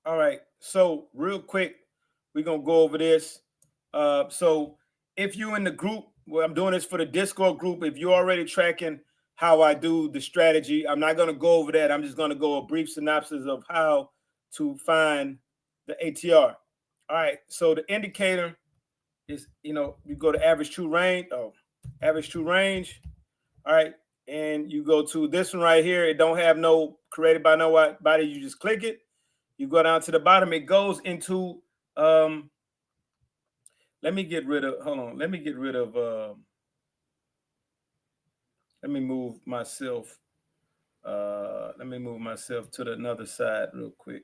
All right. So real quick, we're gonna go over this. So if you in the group, well, I'm doing this for the Discord group. If you're already tracking how I do the strategy, I'm not gonna go over that. I'm just gonna go a brief synopsis of how to find the ATR. All right. So the indicator is, you go to average true range. Oh, average true range. All right. And you go to this one right here. It don't have no created by nobody. You just click it. You go down to the bottom. It goes into let me get rid of, hold on. Let me get rid of let me move myself. Let me move myself to the another side real quick.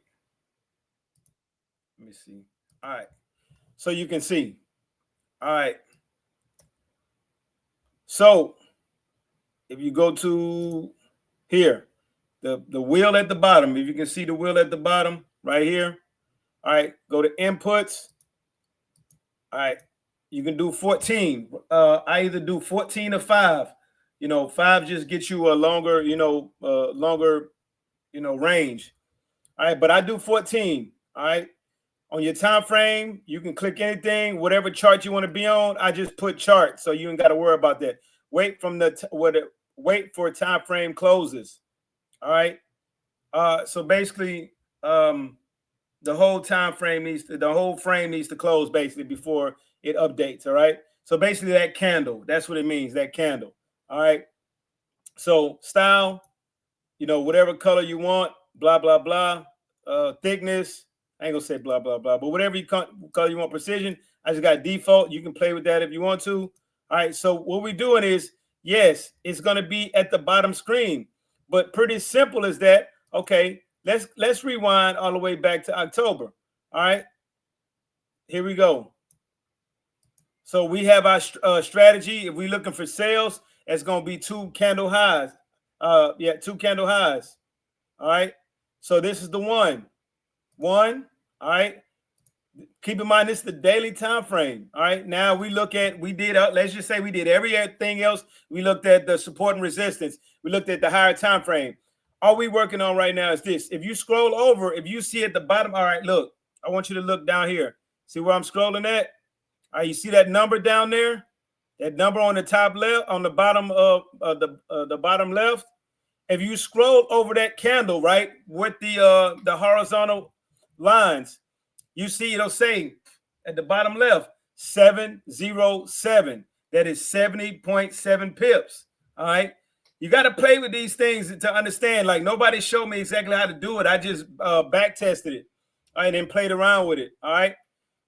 Let me see. All right. So you can see. All right. So if you go to here, the wheel at the bottom, if you can see the wheel at the bottom right here. All right, go to inputs. All right, you can do 14. I either do 14 or 5. 5 just gets you a longer, range. All right, but I do 14. All right. On your time frame, you can click anything, whatever chart you want to be on. I just put chart, so you ain't got to worry about that. Wait for time frame closes. All right. So basically, the whole frame needs to close basically before it updates. All right. So basically, that candle, that's what it means. That candle. All right. So style, whatever color you want, blah blah blah. Thickness. I ain't gonna say blah blah blah, but whatever color you want, precision. I just got default. You can play with that if you want to. All right. So what we're doing is, yes, it's gonna be at the bottom screen, but pretty simple as that. Okay. Let's rewind all the way back to October. All right. Here we go. So we have our strategy. If we're looking for sales, it's gonna be 2 candle highs. 2 candle highs. All right. So this is the one. All right. Keep in mind, this is the daily time frame. All right. Now let's just say we did everything else. We looked at the support and resistance. We looked at the higher time frame. All we working on right now is this. If you scroll over, if you see at the bottom, all right, look, I want you to look down here. See where I'm scrolling at? All right, you see that number down there? That number on the top left, on the bottom of the bottom left. If you scroll over that candle, right, with the horizontal lines, you see it'll say at the bottom left 707. That is 70.7 pips. All right. You got to play with these things to understand. Like, nobody showed me exactly how to do it. I just back tested it. All right, and played around with it. All right.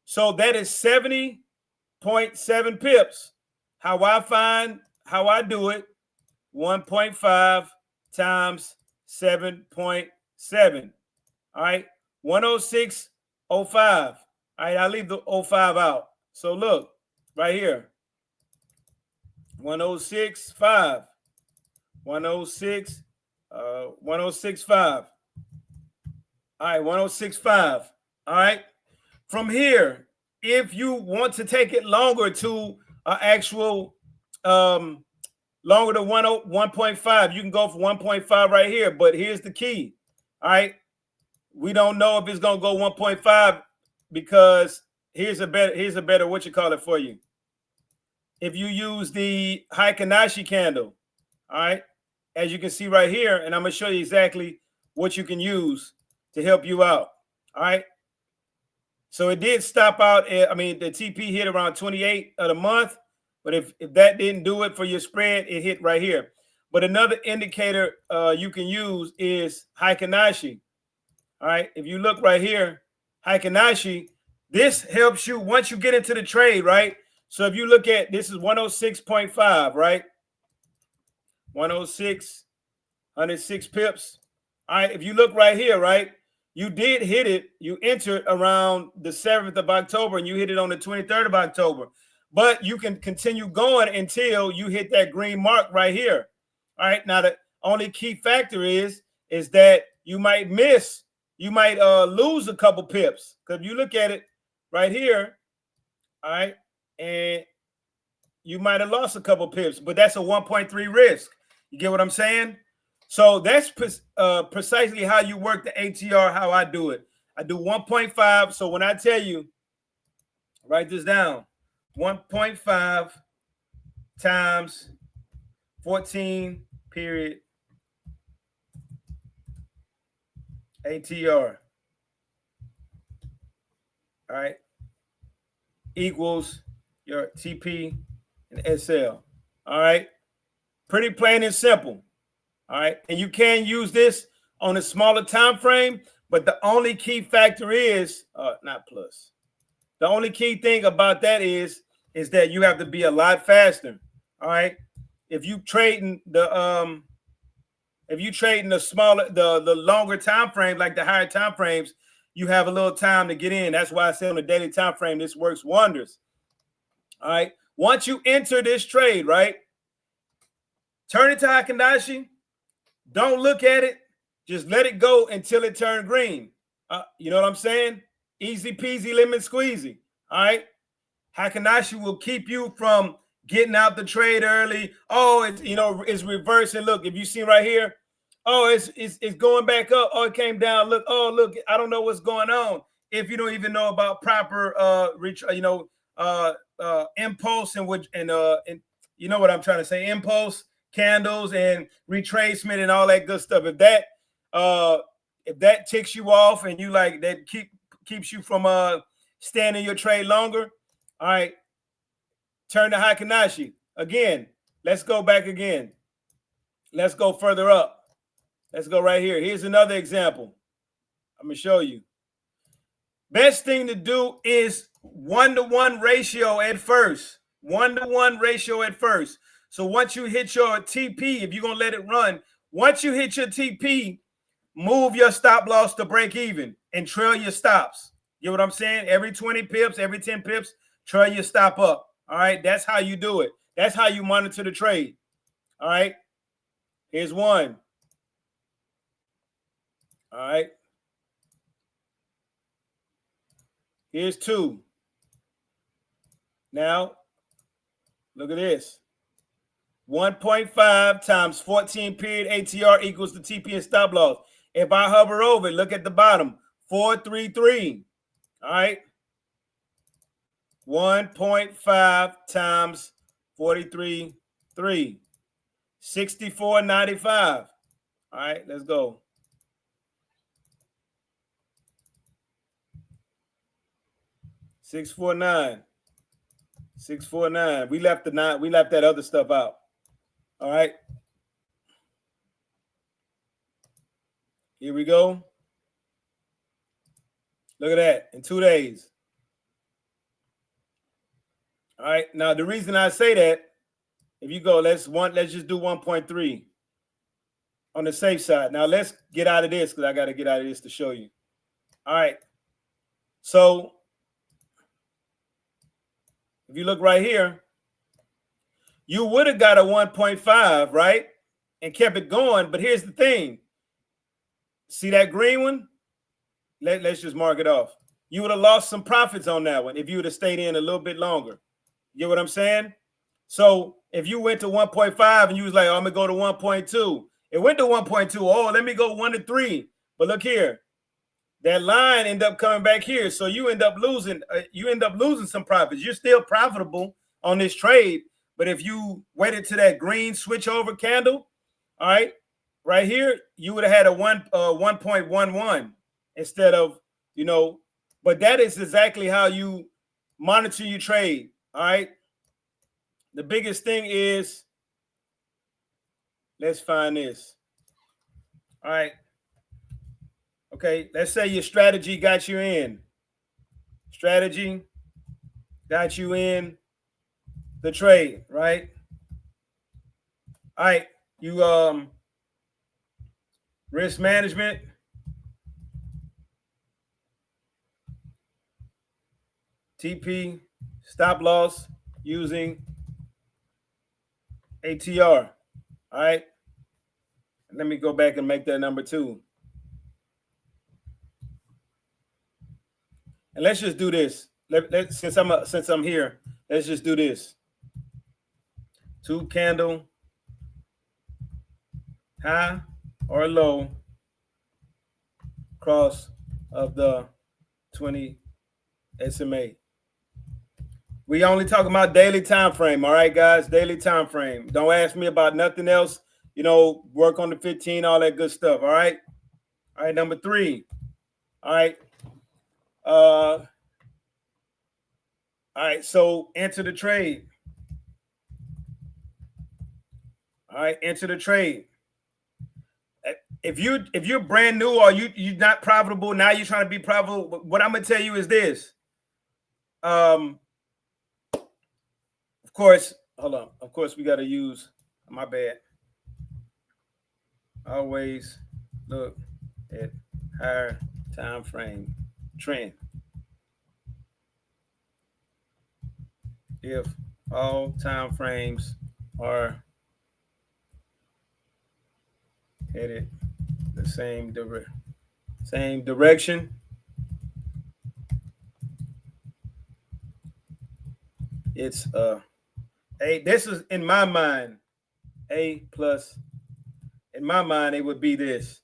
So that is 70.7 pips. How I do it, 1.5 times 7.7. All right, 106.05. All right, I leave the 05 out. So look right here, 106.5, 106, 106.5. All right, 106.5. All right. From here, if you want to take it longer to actual longer than 1.5, you can go for 1.5 right here. But here's the key. All right. We don't know if it's gonna go 1.5 because here's a better what you call it for you. If you use the Heikin-Ashi candle, all right, as you can see right here, and I'm gonna show you exactly what you can use to help you out. All right. So it did stop out. The TP hit around 28 of the month, but if that didn't do it for your spread, it hit right here. But another indicator you can use is Heikin-Ashi. All right, if you look right here, Heikin-Ashi, this helps you once you get into the trade, right? So if you look at, this is 106.5, right? 106 pips. All right, if you look right here, right, you did hit it. You entered around the 7th of October, and you hit it on the 23rd of October. But you can continue going until you hit that green mark right here. All right, now the only key factor is that you might miss. You might lose a couple pips, because you look at it right here, all right, and you might have lost a couple pips, but that's a 1.3 risk. You get what I'm saying? So that's precisely how you work the ATR, how I do it. I do 1.5. So when I tell you, write this down, 1.5 times 14 period ATR, all right, equals your TP and SL. All right, pretty plain and simple. All right, and you can use this on a smaller time frame, but the only key factor is not plus. The only key thing about that is that you have to be a lot faster. All right, if you trading the smaller, the longer time frame, like the higher time frames, you have a little time to get in. That's why I say on the daily time frame, this works wonders. All right, once you enter this trade, right, turn it to Hikinashi. Don't look at it. Just let it go until it turns green. You know what I'm saying? Easy peasy, lemon squeezy. All right. Hikinashi will keep you from getting out the trade early. Oh, it's reversing. Look, if you see right here, oh, it's going back up. Oh, it came down. Look, I don't know what's going on. If you don't even know about proper impulse and you know what I'm trying to say, impulse candles and retracement and all that good stuff. If that ticks you off and you like that keeps you from standing your trade longer, all right, turn to Hikinashi. Again, let's go back again. Let's go further up. Let's go right here. Here's another example. I'm going to show you. Best thing to do is 1-to-1 ratio at first. 1-to-1 ratio at first. So once you hit your TP, if you're going to let it run, once you hit your TP, move your stop loss to break even and trail your stops. You know what I'm saying? Every 20 pips, every 10 pips, trail your stop up. All right, that's how you do it. That's how you monitor the trade. All right, here's one. All right, here's two. Now, look at this. 1.5 times 14 period ATR equals the TP and stop loss. If I hover over it, look at the bottom, 433. All right. 1.5 times 43.3. 64.95. All right, let's go. $649. $649. We left the 9. We left that other stuff out. All right. Here we go. Look at that. In 2 days. All right. Now the reason I say that, if you go, let's just do 1.3 on the safe side. Now let's get out of this because I got to get out of this to show you. All right. So if you look right here, you would have got a 1.5, right? And kept it going. But here's the thing. See that green one? Let's just mark it off. You would have lost some profits on that one if you would have stayed in a little bit longer. You get what I'm saying? So if you went to 1.5 and you was like, oh, I'm going to go to 1.2. It went to 1.2. Oh, let me go 1 to 3. But look here. That line ended up coming back here. So you end up losing. Some profits. You're still profitable on this trade. But if you waited to that green switch over candle, all right, right here, you would have had a 1.11 instead of, but that is exactly how you monitor your trade. All right. The biggest thing is, let's find this. All right. Okay. Let's say your strategy got you in. Strategy got you in the trade, right? All right. You risk management. TP, stop loss using ATR. All right. Let me go back and make that number 2. And let's just do this. Since I'm here, let's just do this. 2 candle high or low cross of the 20 SMA. We only talking about daily time frame. All right, guys, daily time frame. Don't ask me about nothing else. You know, work on the 15, all that good stuff. All right. All right, number 3. All right. All right, so enter the trade. All right, enter the trade. If you're brand new or you're not profitable, now you're trying to be profitable, what I'm gonna tell you is this. Of course, hold on. Of course, we gotta use, my bad. Always look at higher time frame trend. If all time frames are headed the same direction, it's this is in my mind A plus. In my mind, it would be this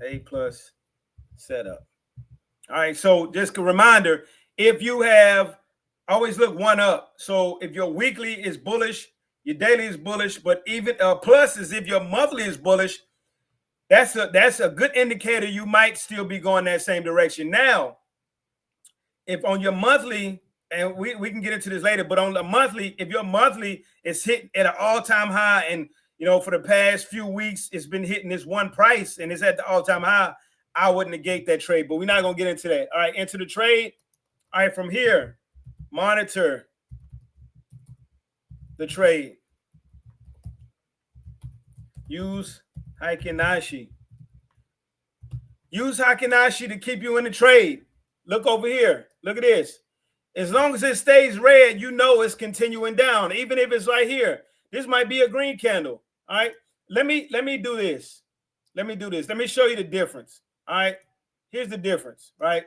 A plus setup. All right, so just a reminder, if you have, always look one up. So if your weekly is bullish, your daily is bullish, but even plus is if your monthly is bullish, that's a good indicator you might still be going that same direction. Now, if on your monthly, and we can get into this later, but on the monthly, if your monthly is hitting at an all-time high, and you know, for the past few weeks, it's been hitting this one price and it's at the all-time high, I would negate that trade, but we're not going to get into that. All right, enter the trade. All right, from here, monitor the trade. Use Heikin Ashi. Use Heikin Ashi to keep you in the trade. Look over here. Look at this. As long as it stays red, you know it's continuing down. Even if it's right here. This might be a green candle. All right. Let me do this. Let me do this. Let me show you the difference. All right. Here's the difference, right?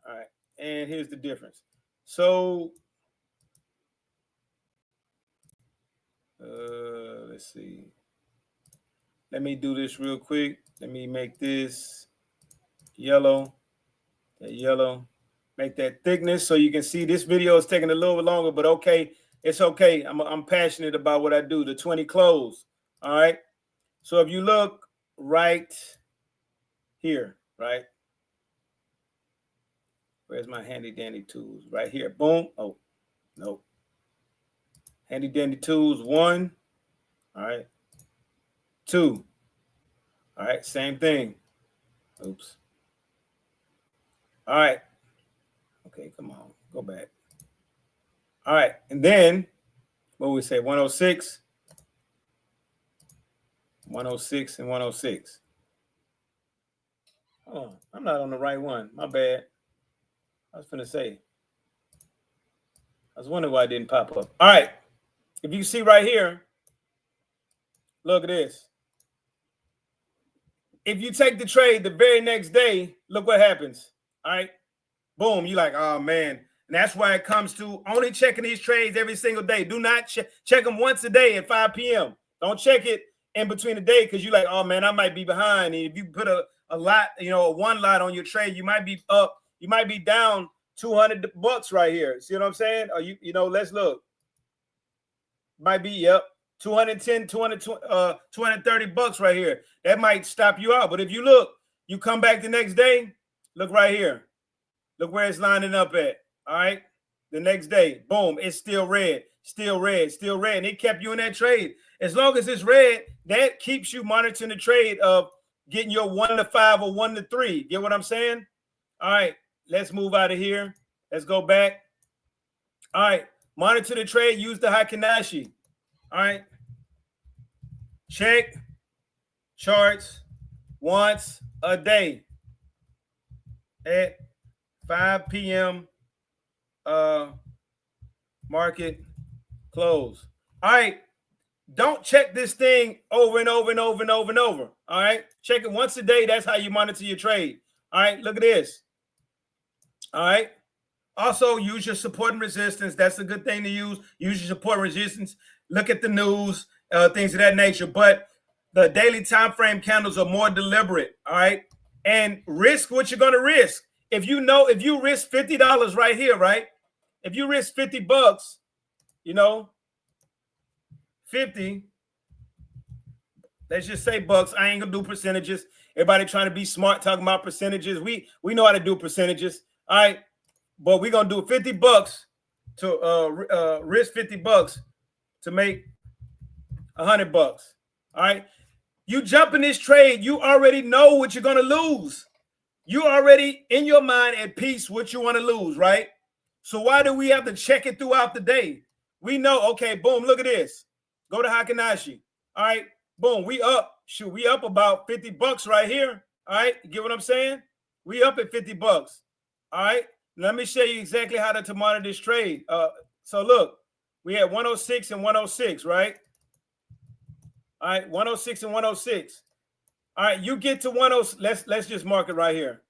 All right. And here's the difference. So let's see. Let me do this real quick. Let me make this yellow. That yellow. Make that thickness so you can see. This video is taking a little bit longer, but okay. It's okay. I'm passionate about what I do. The 20 close. All right. So if you look right here, right? Where's my handy dandy tools? Right here. Boom. Oh, no. Handy dandy tools. 1. All right. 2. All right. Same thing. Oops. All right. Okay, come on. Go back. All right. And then what we say? 106. 106 and 106. Oh, I'm not on the right one. My bad. I was finna say. I was wondering why it didn't pop up. All right. If you see right here, look at this. If you take the trade the very next day, look what happens. All right. Boom. You're like, oh, man. And that's why it comes to only checking these trades every single day. Do not check them once a day at 5 p.m. Don't check it in between the day because you're like, oh, man, I might be behind. And if you put a lot, you know, one lot on your trade, you might be up. You might be down $200 right here. See what I'm saying? Or you know, let's look. Might be, yep, 210, 230 bucks right here. That might stop you out. But if you look, you come back the next day, look right here. Look where it's lining up at. All right. The next day, boom, it's still red, still red, still red. And it kept you in that trade. As long as it's red, that keeps you monitoring the trade of getting your 1 to 5 or 1 to 3. Get what I'm saying? All right. Let's move out of here. Let's go back. All right. Monitor the trade. Use the Heikin Ashi. All right. Check charts once a day at 5 p.m. Market close. All right. Don't check this thing over and over and over and over and over. All right. Check it once a day. That's how you monitor your trade. All right. Look at this. All right. Also, use your support and resistance. That's a good thing to use. Use your support and resistance. Look at the news, things of that nature. But the daily time frame candles are more deliberate. All right. and risk what you're going to risk. If you risk $50 right here, right? If you risk 50 bucks, 50, let's just say bucks. I ain't gonna do percentages. Everybody trying to be smart, talking about percentages. We know how to do percentages. All right, but we're gonna do 50 bucks to risk 50 bucks to make 100 bucks. All right, you jump in this trade, you already know what you're gonna lose. You already in your mind at peace what you want to lose, right? So why do we have to check it throughout the day? We know, okay, boom, look at this. Go to Hakanashi. All right, boom, we up. Shoot, we up about 50 bucks right here. All right, you get what I'm saying? We up at 50 bucks. All right, let me show you exactly how to monitor this trade. So look, we had 106 and 106, right? All right, 106 and 106. All right, you get to 106. Let's just mark it right here.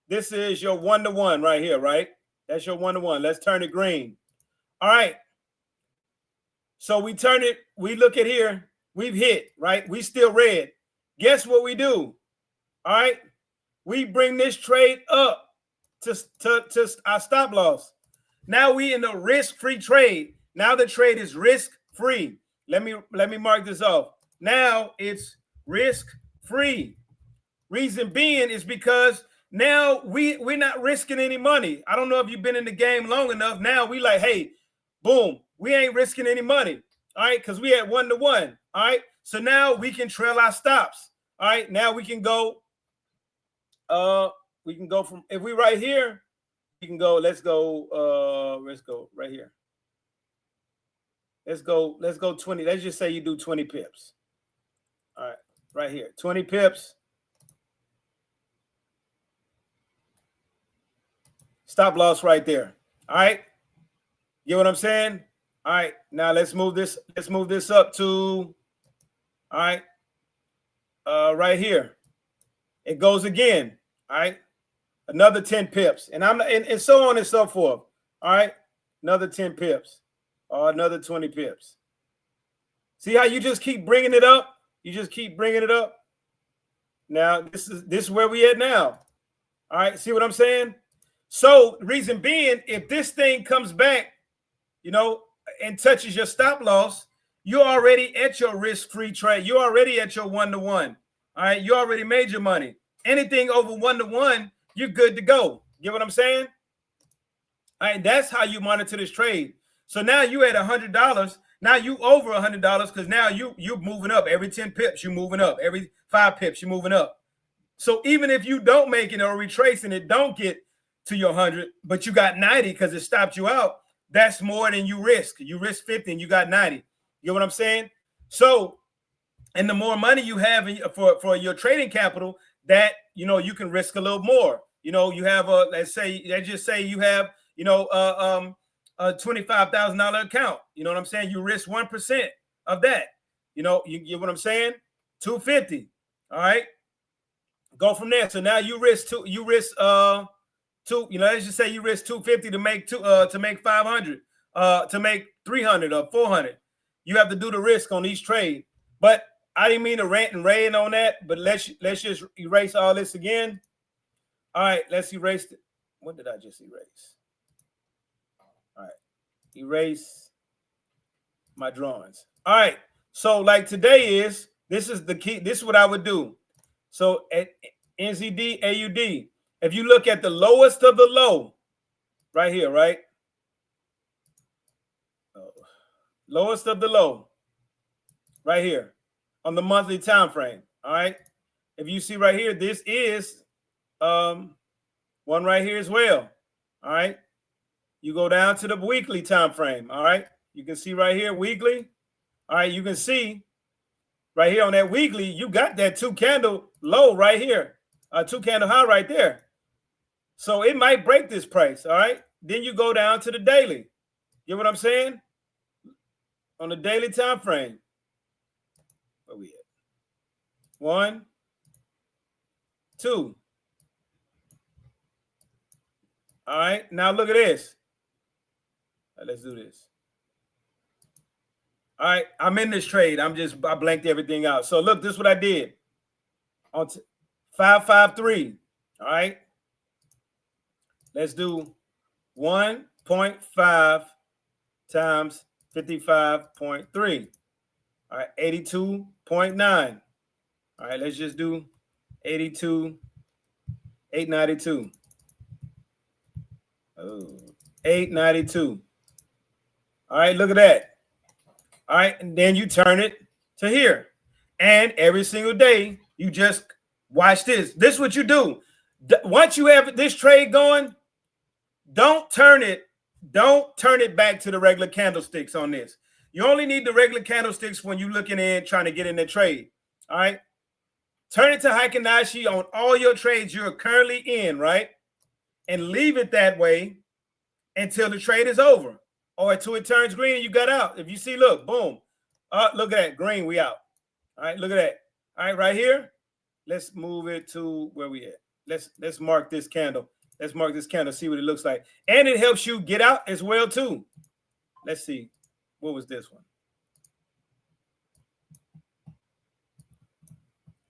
This is your 1-to-1 right here, right? That's your 1-to-1. Let's turn it green. All right. So we turn it, we look at here, we've hit, right? We still red. Guess what we do? All right. We bring this trade up to our stop loss. Now we in a risk-free trade. Now the trade is risk-free. Let me mark this off. Now it's risk-free. Reason being is because now we're not risking any money. I don't know if you've been in the game long enough. Now we like, hey, boom, we ain't risking any money. All right, because we had 1-to-1. All right, so now we can trail our stops. All right, now we can go. We can go from, if we right here, we can go. Let's go right here. Let's go 20. Let's just say you do 20 pips. All right, right here, 20 pips. Stop loss right there. All right. You know what I'm saying? All right. Now let's move this. Let's move this up to, all right. Right here. It goes again. All right. Another 10 pips. And and so on and so forth. All right. Another 10 pips. Or another 20 pips. See how you just keep bringing it up? You just keep bringing it up. Now this is where we at now. All right. See what I'm saying? So reason being, if this thing comes back, and touches your stop loss, you're already at your risk-free trade. You're already at your 1-to-1. All right. You already made your money. Anything over 1-to-1, you're good to go. Get what I'm saying? All right. That's how you monitor this trade. So now you at $100. Now you over $100 because now you're moving up. Every 10 pips, you're moving up. Every 5 pips, you're moving up. So even if you don't make it or retracing it, don't get to your 100, but you got 90 because it stopped you out. That's more than you risk. You risk 50 and you got 90. You know what I'm saying? So, and the more money you have for your trading capital, that you can risk a little more. You have let's just say you have a $25,000 account. You know what I'm saying? You risk 1% of that. You get what I'm saying? 250. All right. Go from there. So now you risk let's just say you risk 250 to make 500, to make 300 or 400. You have to do the risk on each trade. But I didn't mean to rant and rave on that. But let's just erase all this again. All right, let's erase it. What did I just erase? All right, erase my drawings. All right, so like today this is the key. This is what I would do. So at NZD AUD. If you look at the lowest of the low, right here, right? Lowest of the low, right here, on the monthly time frame. All right. If you see right here, this is one right here as well. All right. You go down to the weekly time frame. All right. You can see right here, weekly. All right. You can see right here on that weekly, you got that 2 candle low right here, 2 candle high right there. So it might break this price, all right? Then you go down to the daily. Get what I'm saying? On the daily time frame. Where we at? 1, 2. All right, now look at this. All right, let's do this. All right, I'm in this trade. I blanked everything out. So look, this is what I did. On 553. All right. Let's do 1.5 times 55.3. All right, 82.9. All right, let's just do 82, 892. Oh, 892. All right, look at that. All right, and then you turn it to here. And every single day, you just watch this. This is what you do. Once you have this trade going, don't turn it back to the regular candlesticks on this. You only need the regular candlesticks when you're looking in, trying to get in the trade. All right. Turn it to Heikin-Ashi on all your trades you're currently in, right? And leave it that way until the trade is over or until it turns green and you got out. If you see, look, boom. Look at that. Green, we out. All right, look at that. All right, right here. Let's move it to where we at. Let's mark this candle. Let's mark this candle, see what it looks like. And it helps you get out as well, too. Let's see. What was this one?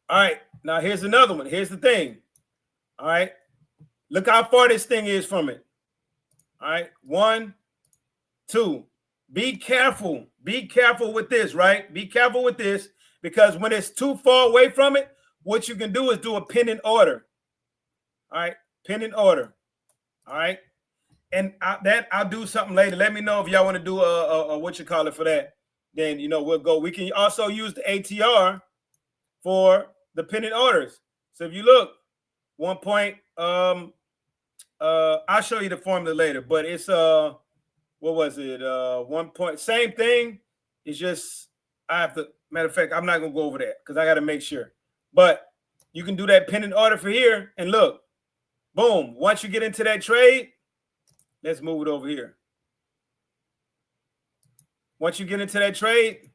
All right. Now, here's another one. Here's the thing. All right. Look how far this thing is from it. All right. 1, 2. Be careful. Be careful with this, right? Be careful with this because when it's too far away from it, what you can do is do a pending order. All right. Pending order. All right. And I'll do something later. Let me know if y'all want to do a what you call it for that. Then, we'll go. We can also use the ATR for the pending orders. So if you look, 1 point, I'll show you the formula later, but it's what was it? 1 point, same thing. It's just I have to, matter of fact, I'm not gonna go over that because I gotta make sure. But you can do that pending order for here and look, boom. Once you get into that trade, let's move it over here. Once you get into that trade,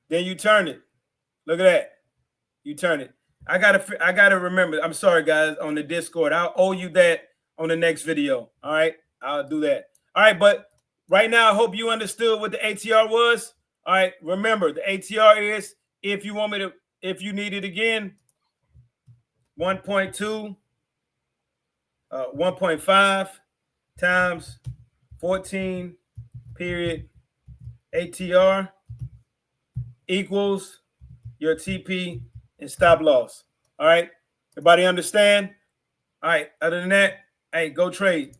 then you turn it. Look at that. You turn it. I gotta remember. I'm sorry, guys, on the Discord. I'll owe you that on the next video. All right, I'll do that. All right, but right now, I hope you understood what the ATR was. All right, remember the ATR is if you want me to, if you need it again, 1.2, 1.5 times 14 period ATR equals your TP and stop loss. All right. Everybody understand? All right. Other than that, hey, go trade.